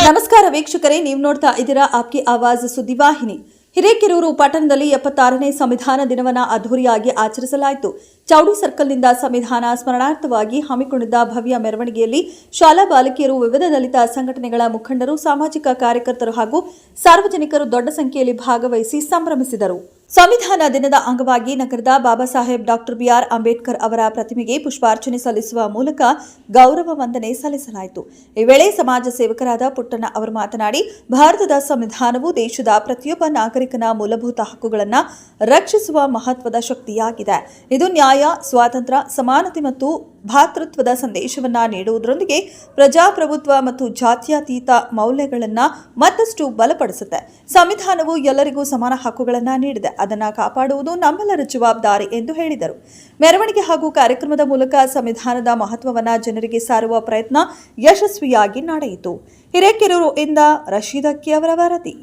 ನಮಸ್ಕಾರ ವೀಕ್ಷಕರೇ, ನೀವು ನೋಡ್ತಾ ಇದ್ದೀರಾ ಆಪ್ಕಿ ಆವಾಜ್ ಸುದ್ದಿವಾಹಿನಿ. ಹಿರೇಕೆರೂರು ಪಟ್ಟಣದಲ್ಲಿ 76ನೇ ಸಂವಿಧಾನ ದಿನವನ್ನು ಅದ್ದೂರಿಯಾಗಿ ಆಚರಿಸಲಾಯಿತು. ಚೌಡಿ ಸರ್ಕಲ್ನಿಂದ ಸಂವಿಧಾನ ಸ್ಮರಣಾರ್ಥವಾಗಿ ಹಮ್ಮಿಕೊಂಡಿದ್ದ ಭವ್ಯ ಮೆರವಣಿಗೆಯಲ್ಲಿ ಶಾಲಾ ಬಾಲಕಿಯರು, ವಿವಿಧ ದಲಿತ ಸಂಘಟನೆಗಳ ಮುಖಂಡರು, ಸಾಮಾಜಿಕ ಕಾರ್ಯಕರ್ತರು ಹಾಗೂ ಸಾರ್ವಜನಿಕರು ದೊಡ್ಡ ಸಂಖ್ಯೆಯಲ್ಲಿ ಭಾಗವಹಿಸಿ ಸಂಭ್ರಮಿಸಿದರು. ಸಂವಿಧಾನ ದಿನದ ಅಂಗವಾಗಿ ನಗರದ ಬಾಬಾ ಸಾಹೇಬ್ ಡಾಕ್ಟರ್ ಬಿಆರ್ ಅಂಬೇಡ್ಕರ್ ಅವರ ಪ್ರತಿಮೆಗೆ ಪುಷ್ಪಾರ್ಚನೆ ಸಲ್ಲಿಸುವ ಮೂಲಕ ಗೌರವ ವಂದನೆ ಸಲ್ಲಿಸಲಾಯಿತು. ಈ ವೇಳೆ ಸಮಾಜ ಸೇವಕರಾದ ಪುಟ್ಟಣ್ಣ ಅವರು ಮಾತನಾಡಿ, ಭಾರತದ ಸಂವಿಧಾನವು ದೇಶದ ಪ್ರತಿಯೊಬ್ಬ ನಾಗರಿಕನ ಮೂಲಭೂತ ಹಕ್ಕುಗಳನ್ನು ರಕ್ಷಿಸುವ ಮಹತ್ವದ ಶಕ್ತಿಯಾಗಿದೆ. ಇದು ನ್ಯಾಯ, ಸ್ವಾತಂತ್ರ್ಯ, ಸಮಾನತೆ ಮತ್ತು ಭಾತೃತ್ವದ ಸಂದೇಶವನ್ನು ನೀಡುವುದರೊಂದಿಗೆ ಪ್ರಜಾಪ್ರಭುತ್ವ ಮತ್ತು ಜಾತ್ಯತೀತ ಮೌಲ್ಯಗಳನ್ನು ಮತ್ತಷ್ಟು ಬಲಪಡಿಸುತ್ತೆ. ಸಂವಿಧಾನವು ಎಲ್ಲರಿಗೂ ಸಮಾನ ಹಕ್ಕುಗಳನ್ನು ನೀಡಿದೆ. ಅದನ್ನು ಕಾಪಾಡುವುದು ನಮ್ಮೆಲ್ಲರ ಜವಾಬ್ದಾರಿ ಎಂದು ಹೇಳಿದರು. ಮೆರವಣಿಗೆ ಹಾಗೂ ಕಾರ್ಯಕ್ರಮದ ಮೂಲಕ ಸಂವಿಧಾನದ ಮಹತ್ವವನ್ನು ಜನರಿಗೆ ಸಾರುವ ಪ್ರಯತ್ನ ಯಶಸ್ವಿಯಾಗಿ ನಡೆಯಿತು. ಹಿರೇಕೆರೂರು ಇಂದ ರಶೀದ್ ಅಕ್ಕಿ ಅವರ ವರದಿ.